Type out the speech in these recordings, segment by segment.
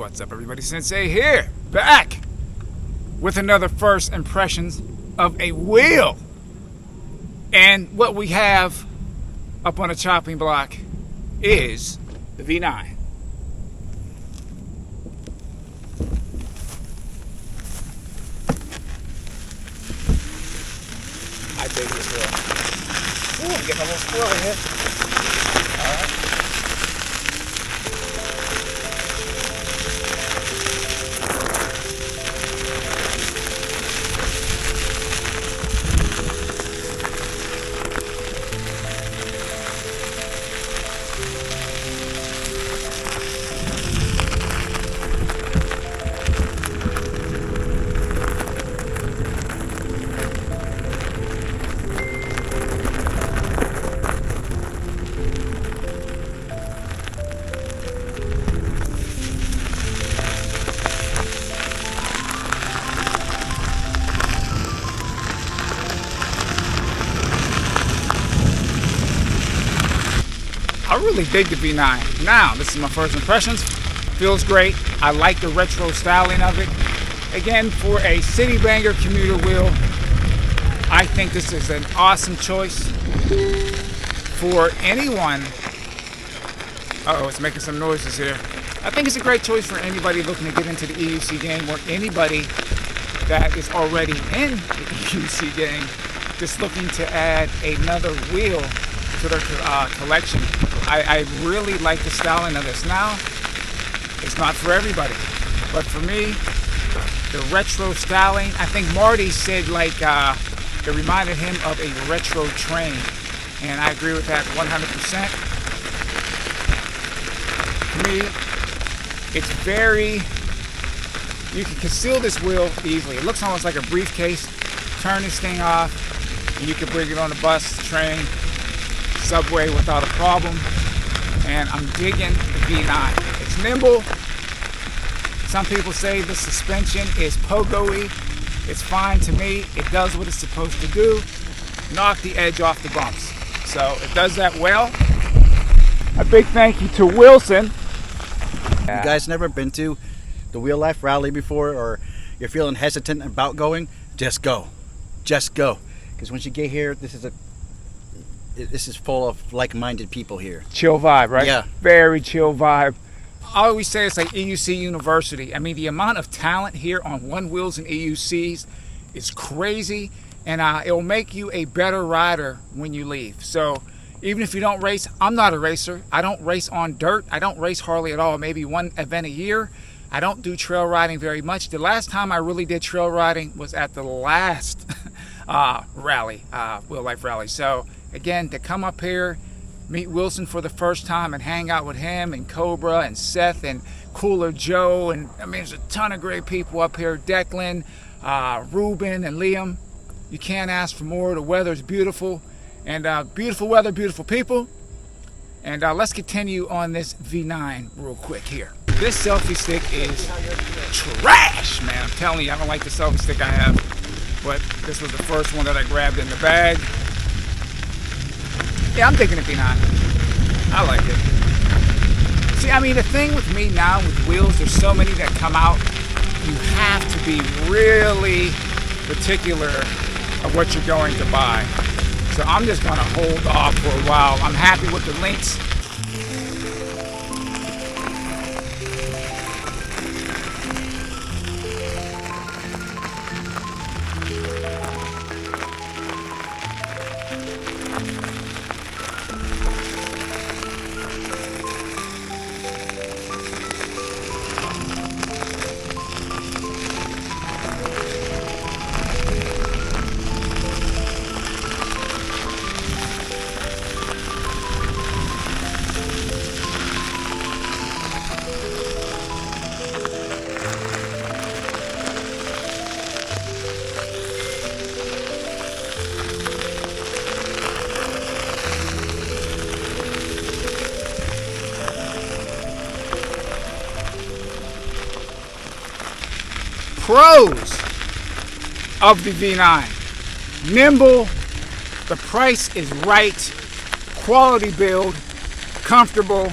What's up, everybody? Sensei here, back with another first impressions of a wheel. And what we have up on the chopping block is the V9. I dig this wheel. Ooh, I'm getting a little squirrely here. All right. I really dig the V9. Now, this is my first impressions. Feels great. I like the retro styling of it. Again, for a city banger commuter wheel, I think this is an awesome choice for anyone. Uh-oh, it's making some noises here. I think it's a great choice for anybody looking to get into the EUC game, or anybody that is already in the EUC game, just looking to add another wheel to their collection. I really like the styling of this. Now, it's not for everybody, but for me, the retro styling, I think Marty said like it reminded him of a retro train, and I agree with that 100%. For me, it's very, you can conceal this wheel easily. It looks almost like a briefcase. Turn this thing off, and you can bring it on the bus, train, subway without a problem. And I'm digging the V9. It's nimble. Some people say the suspension is pogo-y. It's fine to me. It does what it's supposed to do. Knock the edge off the bumps. So it does that well. A big thank you to Wilson. You guys never been to the Wheelife rally before, or you're feeling hesitant about going? Just go. Just go. Because once you get here, this is full of like-minded people here. Chill vibe, right? Yeah. Very chill vibe. I always say it's like EUC University. I mean, the amount of talent here on one wheels and EUCs is crazy, and it'll make you a better rider when you leave. So even if you don't race, I'm not a racer. I don't race on dirt. I don't race hardly at all. Maybe one event a year. I don't do trail riding very much. The last time I really did trail riding was at the last rally, Wheelife rally. So again, to come up here, meet Wilson for the first time and hang out with him and Cobra and Seth and Cooler Joe, and I mean, there's a ton of great people up here. Declan, Ruben, and Liam. You can't ask for more. The weather's beautiful, and beautiful weather, beautiful people. And let's continue on this V9 real quick here. This selfie stick is trash, man. I'm telling you, I don't like the selfie stick I have, but this was the first one that I grabbed in the bag. Yeah, I'm digging the V9. I like it. See, I mean, the thing with me now with wheels, there's so many that come out. You have to be really particular of what you're going to buy. So I'm just going to hold off for a while. I'm happy with the links. Pros of the V9. Nimble, the price is right, quality build, comfortable.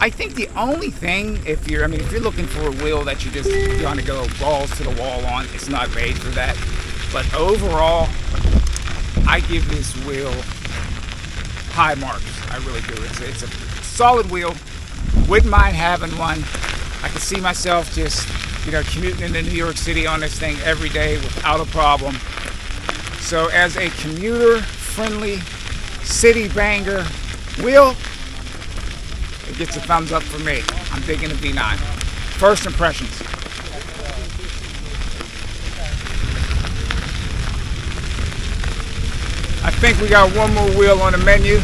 I think the only thing, if you're looking for a wheel that you just gonna go balls to the wall on, it's not made for that. But overall, I give this wheel high marks. I really do. It's a solid wheel. Wouldn't mind having one. I can see myself just, commuting into New York City on this thing every day without a problem. So as a commuter-friendly city banger wheel, it gets a thumbs up for me. I'm digging the V9. First impressions. I think we got one more wheel on the menu.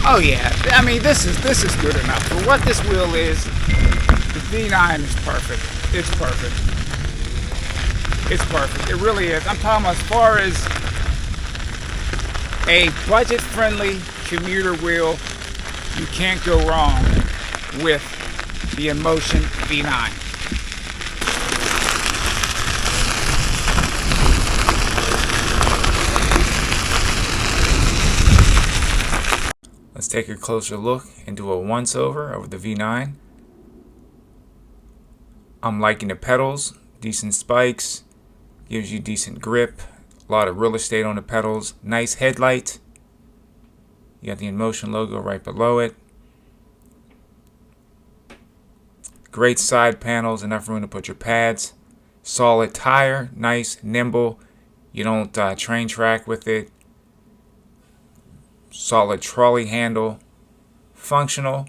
Oh yeah, I mean this is good enough. For what this wheel is, the V9 is perfect. It's perfect. It's perfect. It really is. I'm talking as far as a budget-friendly commuter wheel, you can't go wrong with the Inmotion V9. Let's take a closer look and do a once-over of the V9. I'm liking the pedals, decent spikes, gives you decent grip, a lot of real estate on the pedals, nice headlight. You got the Inmotion logo right below it. Great side panels, enough room to put your pads. Solid tire, nice, nimble. You don't train track with it. Solid trolley handle, functional.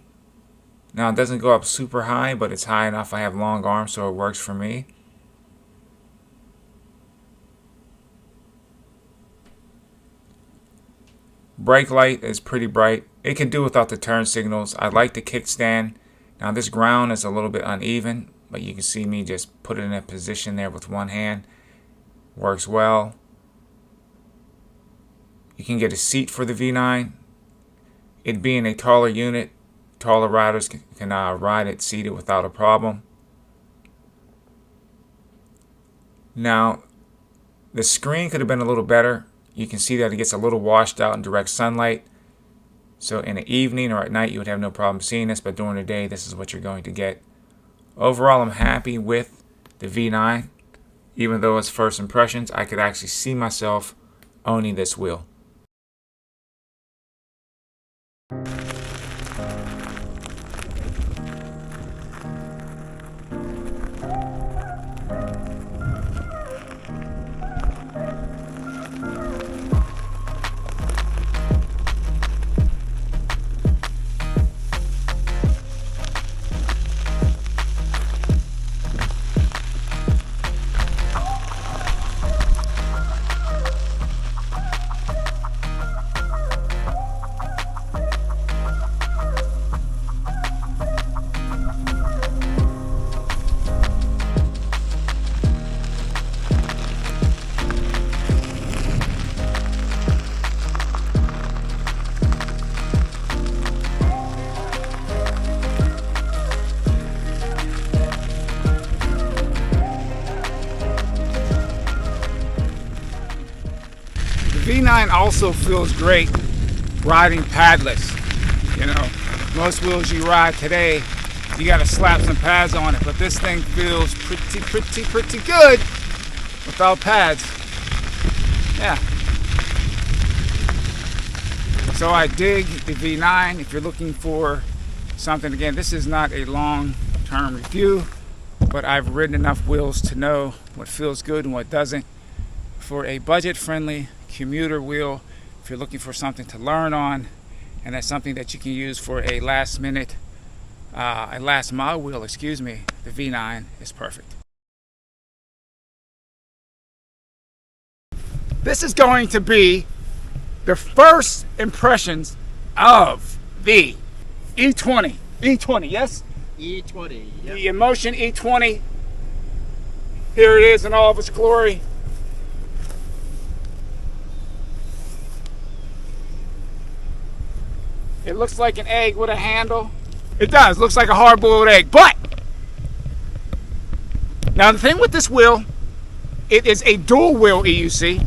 Now it doesn't go up super high, but it's high enough. I have long arms, so it works for me. Brake light is pretty bright. It can do without the turn signals. I like the kickstand. Now this ground is a little bit uneven, but you can see me just put it in a position there with one hand. Works well. You can get a seat for the V9. It being a taller unit, taller riders can ride it seated without a problem. Now, the screen could have been a little better. You can see that it gets a little washed out in direct sunlight. So in the evening or at night, you would have no problem seeing this, but during the day, this is what you're going to get. Overall, I'm happy with the V9. Even though it's first impressions, I could actually see myself owning this wheel. V9 also feels great riding padless. Most wheels you ride today, you gotta slap some pads on it, but this thing feels pretty good without pads. Yeah. So I dig the V9. If you're looking for something, again, this is not a long-term review, but I've ridden enough wheels to know what feels good and what doesn't. For a budget-friendly commuter wheel, if you're looking for something to learn on, and that's something that you can use for a last mile wheel, the V9 is perfect. This is going to be the first impressions of the E20. E20, yes? E20, yep. The Inmotion E20. Here it is in all of its glory. It looks like an egg with a handle. It does, looks like a hard-boiled egg. But now the thing with this wheel, it is a dual wheel EUC.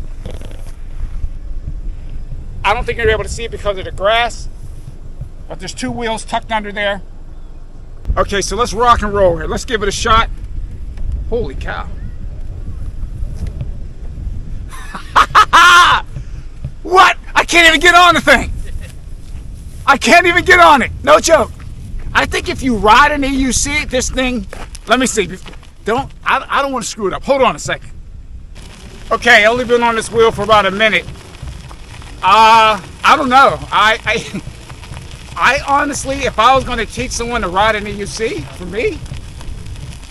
I don't think you're able to see it because of the grass, But there's 2 wheels tucked under there. Okay, so let's rock and roll here. Let's give it a shot. Holy cow. What? I can't even get on the thing. I can't even get on it. No joke. I think if you ride an EUC, this thing, let me see. I don't want to screw it up. Hold on a second. Okay, only been on this wheel for about a minute. I don't know. I honestly, if I was going to teach someone to ride an EUC, for me,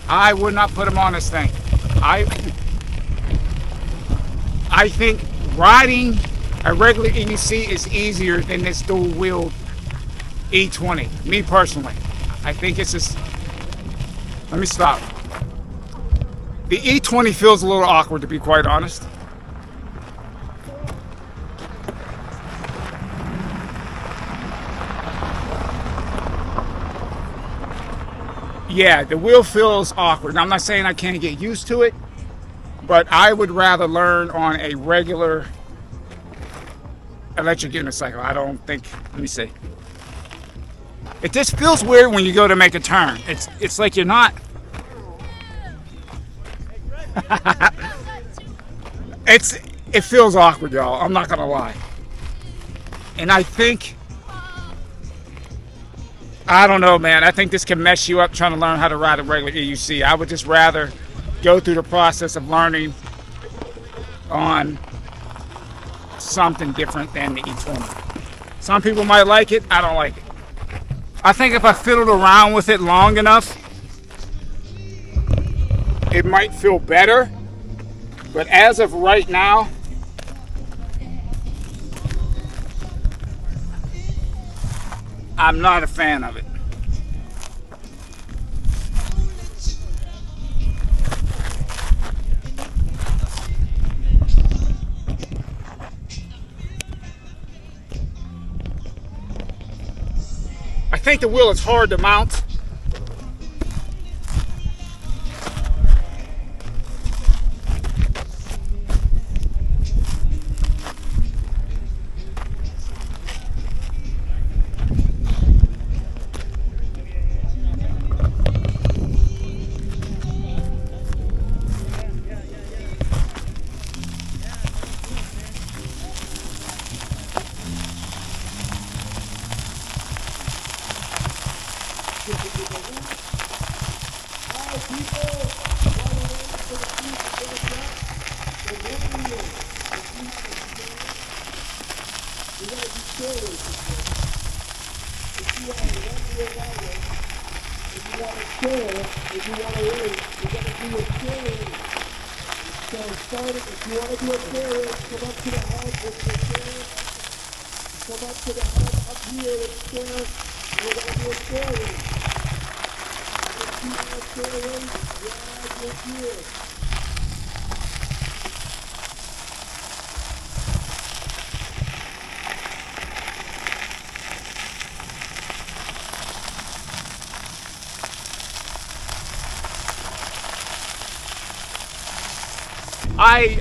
I would not put them on this thing. I think riding a regular EUC is easier than this dual-wheeled E20. Me personally, I think it's just. Let me stop. The E20 feels a little awkward, to be quite honest. Yeah, the wheel feels awkward. Now, I'm not saying I can't get used to it, but I would rather learn on a regular electric unicycle. I don't think. Let me see. It just feels weird when you go to make a turn. It's like you're not. It feels awkward, y'all. I'm not gonna lie. And I think, I don't know, man. I think this can mess you up trying to learn how to ride a regular EUC. I would just rather go through the process of learning on something different than the E20. Some people might like it. I don't like it. I think if I fiddled around with it long enough, it might feel better. But as of right now, I'm not a fan of it. I think the wheel is hard to mount.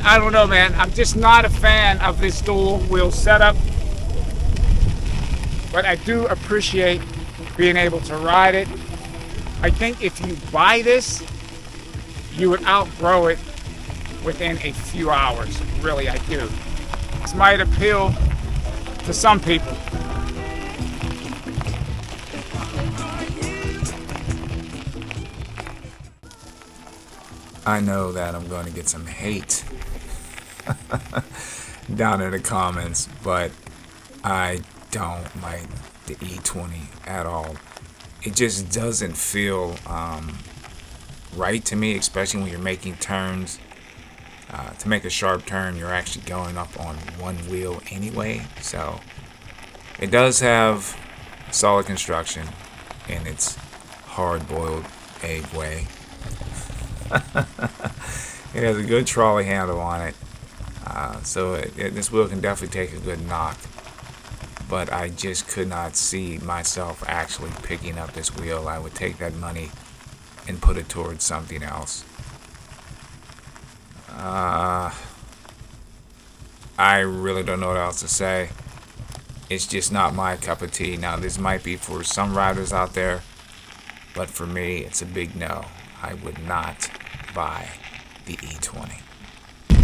I don't know, man. I'm just not a fan of this dual wheel setup. But I do appreciate being able to ride it. I think if you buy this, you would outgrow it within a few hours. Really, I do. This might appeal to some people. I know that I'm going to get some hate down in the comments, but I don't like the E20 at all. It just doesn't feel right to me, especially when you're making turns. To make a sharp turn, you're actually going up on one wheel anyway, so it does have solid construction in its hard-boiled egg way. It has a good trolley handle on it, so this wheel can definitely take a good knock. But I just could not see myself actually picking up this wheel. I would take that money and put it towards something else. I really don't know what else to say. it's just not my cup of tea. Now, this might be for some riders out there, but for me, it's a big no. I would not buy the E20.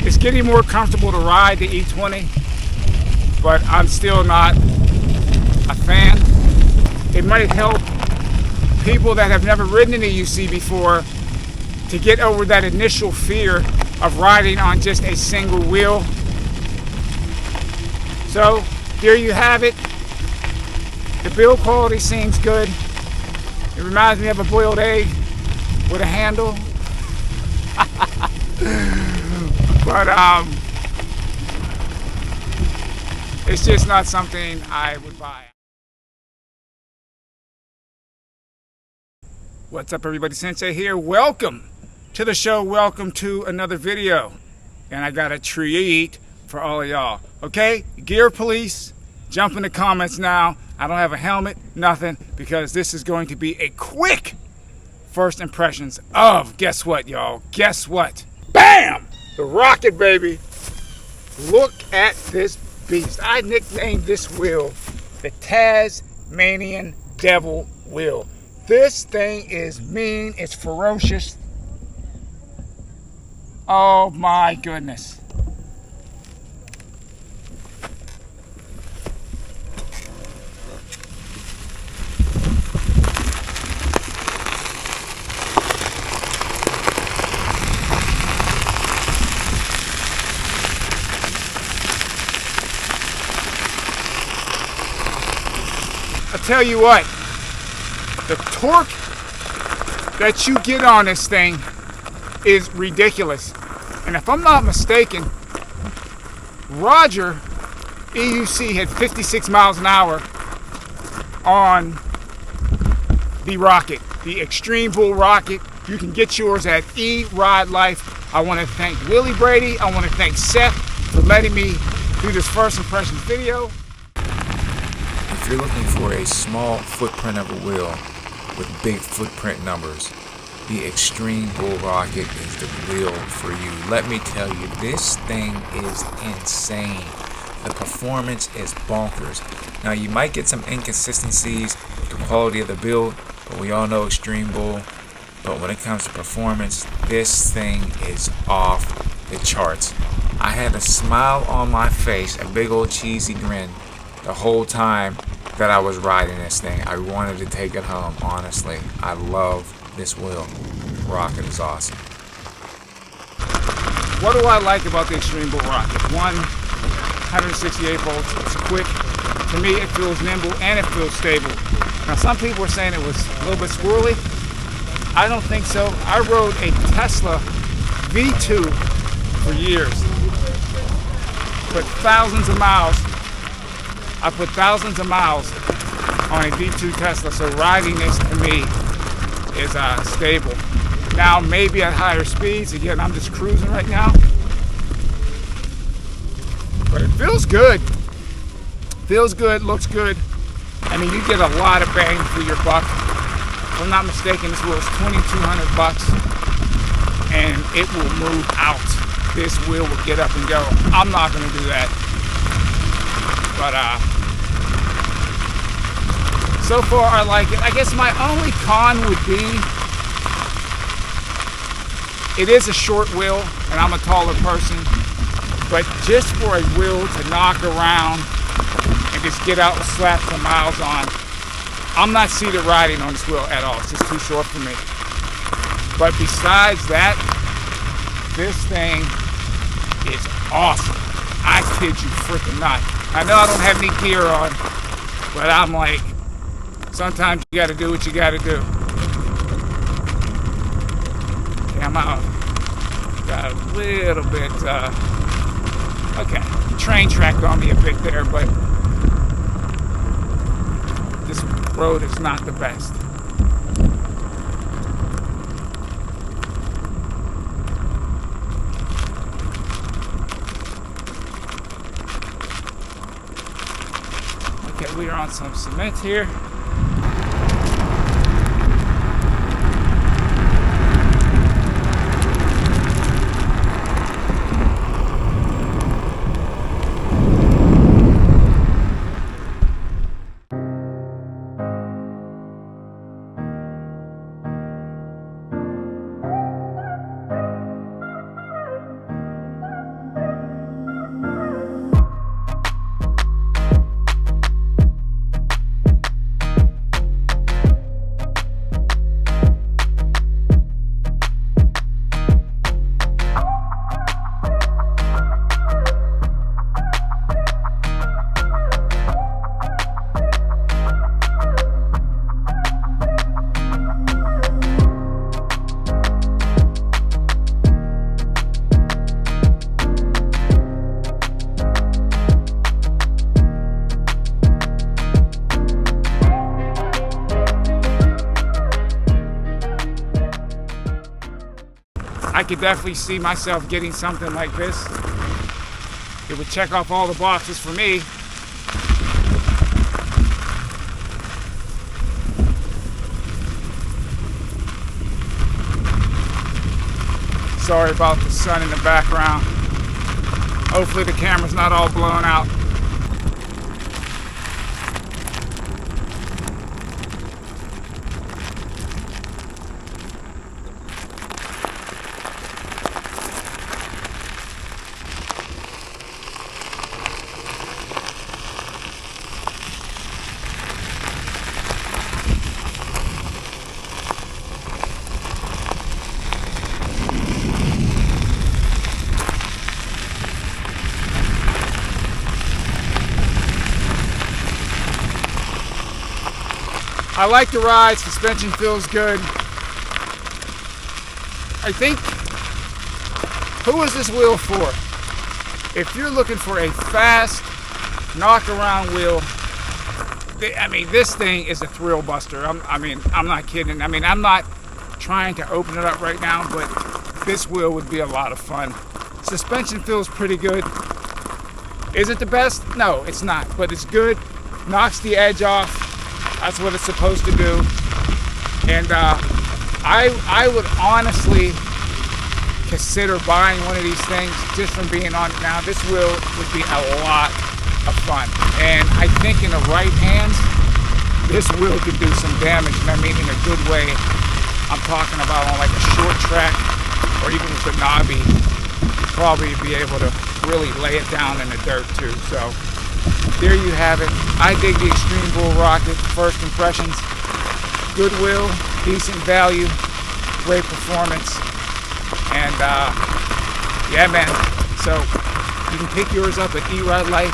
It's getting more comfortable to ride the E20, but I'm still not a fan. It might help people that have never ridden an EUC before to get over that initial fear of riding on just a single wheel. So here you have it. The build quality seems good. It reminds me of a boiled egg with a handle. But it's just not something I would buy. What's up, everybody? Sensei here. Welcome to the show. Welcome to another video. And I got a treat for all of y'all. Okay, gear police, jump in the comments now. I don't have a helmet, nothing, because this is going to be a quick first impressions of, guess what, y'all? Guess what? Bam! The rocket, baby. Look at this beast. I nicknamed this wheel the Tasmanian Devil Wheel. This thing is mean. It's ferocious. Oh my goodness. I tell you what, the torque that you get on this thing is ridiculous. And if I'm not mistaken, Roger EUC had 56 miles an hour on the rocket, the Extreme Bull rocket. You can get yours at Wheelife. I want to thank Willie Brady. I want to thank Seth for letting me do this first impressions video. If you're looking for a small footprint of a wheel with big footprint numbers, the Extreme Bull Rocket is the wheel for you. Let me tell you, this thing is insane. The performance is bonkers. Now, you might get some inconsistencies with the quality of the build, but we all know Extreme Bull. But when it comes to performance, this thing is off the charts. I had a smile on my face, a big old cheesy grin, the whole time that I was riding this thing. I wanted to take it home, honestly. I love this wheel. Rocket is awesome. What do I like about the Extreme Bull Rocket? 168 volts, it's quick. To me, it feels nimble and it feels stable. Now, some people are saying it was a little bit squirrely. I don't think so. I rode a Tesla V2 for years. Put thousands of miles. I put thousands of miles on a V2 Tesla, so riding this to me is stable. Now, maybe at higher speeds, again, I'm just cruising right now, but it feels good. Feels good, looks good. I mean, you get a lot of bang for your buck. If I'm not mistaken, this wheel is $2,200, and it will move out. This wheel will get up and go. I'm not going to do that. But so far I like it. I guess my only con would be it is a short wheel and I'm a taller person, but just for a wheel to knock around and just get out and slap some miles on, I'm not seated riding on this wheel at all. It's just too short for me. But besides that, this thing is awesome. I kid you freaking not. I know I don't have any gear on, but I'm like, sometimes you gotta do what you gotta do. Okay, I'm out. Got a little bit, okay, train tracked on me a bit there, but this road is not the best. Okay, we are on some cement here. I could definitely see myself getting something like this. It would check off all the boxes for me. Sorry about the sun in the background. Hopefully the camera's not all blown out. I like the ride, suspension feels good. I think, who is this wheel for? If you're looking for a fast, knock around wheel, I mean, this thing is a thrill buster. I'm not kidding. I mean, I'm not trying to open it up right now, but this wheel would be a lot of fun. Suspension feels pretty good. Is it the best? No, it's not, but it's good. Knocks the edge off. That's what it's supposed to do. And I would honestly consider buying one of these things just from being on it now. This wheel would be a lot of fun. And I think in the right hands, this wheel could do some damage, and I mean in a good way. I'm talking about on like a short track or even with a knobby, probably be able to really lay it down in the dirt too. So there you have it. I dig the Extreme Bull Rocket. First impressions, good wheel, decent value, great performance, and yeah, man. So you can pick yours up at eRide Life.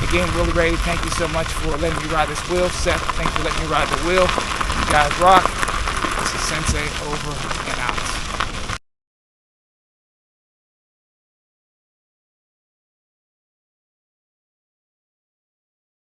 Again, Willie Ray, thank you so much for letting me ride this wheel. Seth, thanks for letting me ride the wheel. You guys rock. This is Sensei over and out.